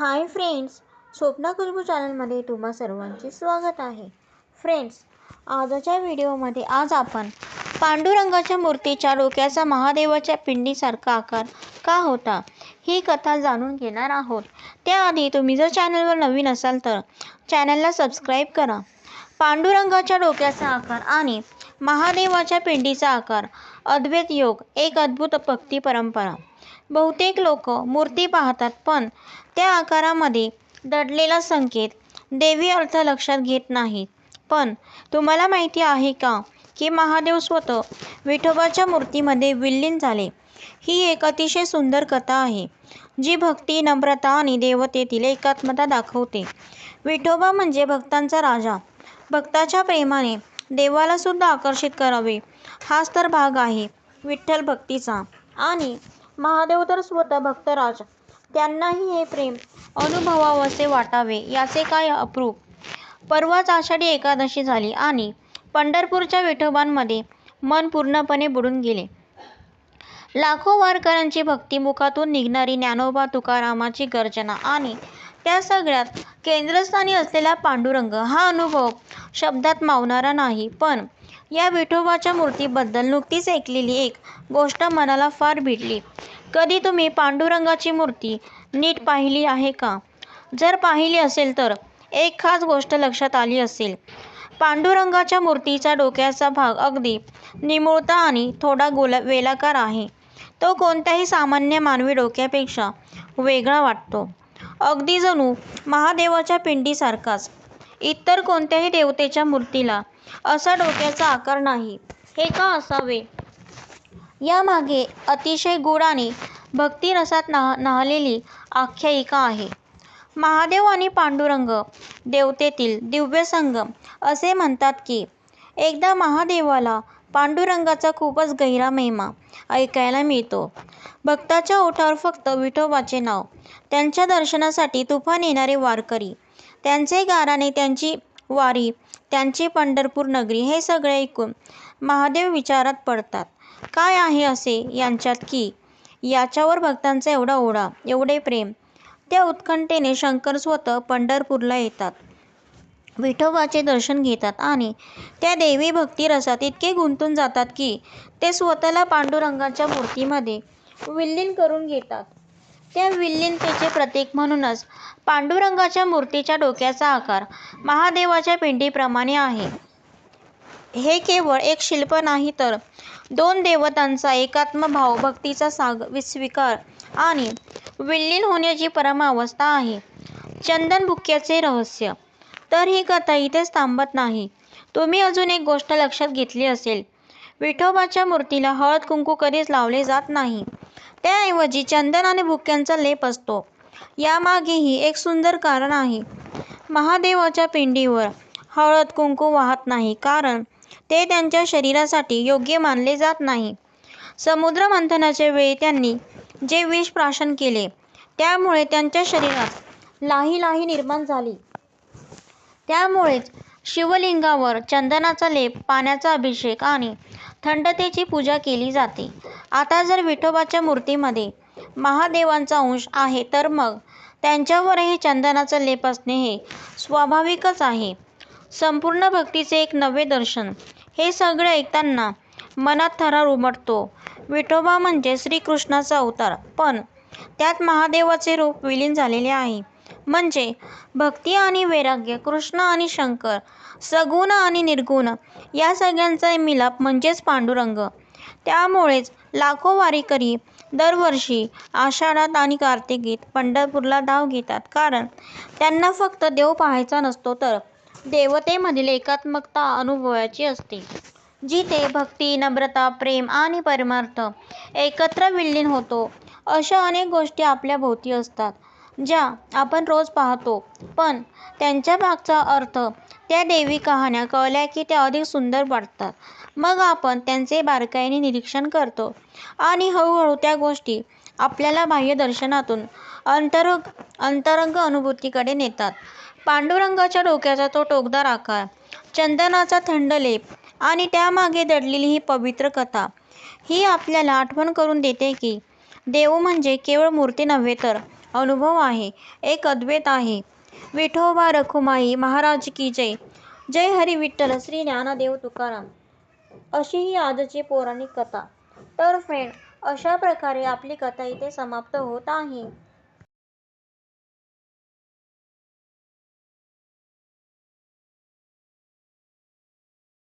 Hi friends, Swapna Khushboo चॅनलमध्ये तुम्हा सर्वांचे स्वागत आहे. फ्रेंड्स, आजच्या व्हिडिओमध्ये आज आपण पांडुरंगाच्या मूर्तीच्या डोक्याचा महादेवाच्या पिंडीसारखा आकार का होता ही कथा जाणून घेणार आहोत. त्याआधी तुम्ही जर चॅनलवर नवीन असाल तर चॅनलला सबस्क्राईब करा. पांडुरंगाच्या डोक्याचा आकार आणि महादेवाच्या पिंडीचा आकार अद्वैत योग एक अद्भुत भक्ती परंपरा. बहुतेक लोक मूर्ती पाहतात पण त्या आकारामध्ये दडलेला संकेत, दैवी अर्थ लक्षात घेत नाहीत. पण तुम्हाला माहिती आहे का की महादेव स्वतः विठोबाच्या मूर्तीमध्ये विलीन झाले? ही एक अतिशय सुंदर कथा आहे जी भक्ती, नम्रता आणि देवतेतील एकात्मता दाखवते. विठोबा म्हणजे भक्तांचा राजा. भक्ताच्या प्रेमाने देवाला सुद्धा आकर्षित करावे हाच तर भाग आहे विठ्ठल भक्तीचा. आणि महादेव तर स्वतः भक्तराज, त्यांनाही हे प्रेम अनुभवावसे वाटावे याचे काय अप्रूप. परवाच आषाढी एकादशी झाली आणि पंढरपूरच्या विठोबांमध्ये मन पूर्णपणे बुडून गेले. लाखो वारकऱ्यांची भक्ती, मुखातून निघणारी ज्ञानोबा तुकारामाची गर्जना आणि त्या सगळ्यात केंद्रस्थानी असलेला पांडुरंग हा अनुभव शब्दात मावणारा नाही. पण या विठोबाच्या मूर्तीबद्दल नुकतीच ऐकलेली एक गोष्ट मनाला फार भिडली. कधी तुम्ही पांडुरंगाची मूर्ती नीट पाहिली आहे का? जर पाहिली असेल तर एक खास गोष्ट लक्षात आली असेल. पांडुरंगाच्या मूर्तीचा डोक्याचा भाग अगदी निमुळता आणि थोडा वेलाकार आहे. तो कोणत्याही सामान्य मानवी डोक्यापेक्षा वेगळा वाटतो, अगदी जणू महादेवाच्या पिंडीसारखाच. इतर कोणत्याही देवतेच्या मूर्तीला असा डोक्याचा आकार नाही. हे का असावे? यामागे अतिशय गूढ आणि भक्तिरसात न्हालेली आख्यायिका आहे. महादेव आणि पांडुरंग देवतेतील दिव्य संगम. असे म्हणतात की एकदा महादेवाला पांडुरंगाचा खूपच गहिरा महिमा ऐकायला मिळतो. भक्ताच्या ओठावर फक्त विठोबाचे नाव, त्यांच्या दर्शनासाठी तुफान येणारे वारकरी, त्यांचे गाराणे, त्यांची वारी, त्यांची पंढरपूर नगरी, हे सगळे ऐकून महादेव विचारात पडतात. काय आहे असे यांच्यात की याच्यावर भक्तांचा एवढा ओढा, एवढे प्रेम? त्या उत्कंठेने शंकर स्वतः पंढरपूरला येतात, विठोबाचे दर्शन घेतात आणि त्या दैवी भक्तिरसात इतके गुंतून जातात की ते स्वतःला पांडुरंगाच्या मूर्तीमध्ये विलीन करून घेतात. त्या विलीनतेचे प्रतीक म्हणूनच पांडुरंगाच्या मूर्तीच्या डोक्याचा आकार महादेवाच्या पिंडीप्रमाणे आहे. हे केवळ एक शिल्प नाही तर दोन देवतांचा एकात्म भाव, भक्तीचा स्वीकार आणि विलीन होण्याची परमावस्था आहे. चंदन बुक्क्याचे रहस्य. तर ही कथा इथेच थांबत नाही. तुम्ही अजून एक गोष्ट लक्षात घेतली असेल, विठोबाच्या मूर्तीला हळद कुंकू कधीच लावले जात नाही. त्याऐवजी चंदन आणि बुक्क्यांचा लेप असतो. यामागेही एक सुंदर कारण आहे. महादेवाच्या पिंडीवर हळद कुंकू वाहत नाही कारण ते त्यांच्या शरीरासाठी योग्य मानले जात नाही. समुद्र मंथनाच्या वेळी त्यांनी जे विष प्राशन केले त्यामुळे त्यांच्या शरीरात लाही निर्माण झाली. त्यामुळेच शिवलिंगावर चंदनाचा लेप, पाण्याचा अभिषेक आणि थंडतेची पूजा केली जाते. आता जर विठोबाच्या मूर्तीमध्ये महादेवांचा अंश आहे तर मग त्यांच्यावरही चंदनाचा लेप असणे हे स्वाभाविकच आहे. संपूर्ण भक्तीचे एक नवे दर्शन. हे सगळे ऐकताना मनात थरार उमटतो. विठोबा म्हणजे श्रीकृष्णाचा अवतार, पण त्यात महादेवाचे रूप विलीन झालेले आहे. म्हणजे भक्ती आणि वैराग्य, कृष्ण आणि शंकर, सगुण आणि निर्गुण या सगळ्यांचा मिलाप म्हणजेच पांडुरंग. त्यामुळेच लाखो वारकरी दरवर्षी आषाढात आणि कार्तिकीत पंढरपूरला धाव घेतात, कारण त्यांना फक्त देव पाहायचा नसतो तर देवतेमधील एकात्मता अनुभवायची असते, जिथे भक्ती, नम्रता, प्रेम आणि परमार्थ एकत्र विलीन होतो. अशा अनेक गोष्टी आपल्या भोवती असतात ज्या आपण रोज पाहतो, पण त्यांच्या मागचा अर्थ, त्या दैवी कहाण्या कळल्या की त्या अधिक सुंदर वाटतात. मग आपण त्यांचे बारकाईने निरीक्षण करतो आणि हळूहळू त्या गोष्टी आपल्याला बाह्य दर्शनातून अंतरंग अनुभूतीकडे नेतात. पांडुरंगाच्या डोक्याचा तो टोकदार आकार, चंदनाचा थंड लेप आणि त्यामागे दडलेली ही पवित्र कथा, ही आपल्याला आठवण करून देते की देव म्हणजे केवळ मूर्ती नव्हे तर अनुभव आहे, एक अद्वैत आहे. विठोबा रखुमाई महाराज की जय. जय हरी विठ्ठल श्री ज्ञानदेव तुकाराम. अशी ही आजची पौराणिक कथा. तर फ्रेंड, अशा प्रकारे आपली कथा इथे समाप्त होत आहे.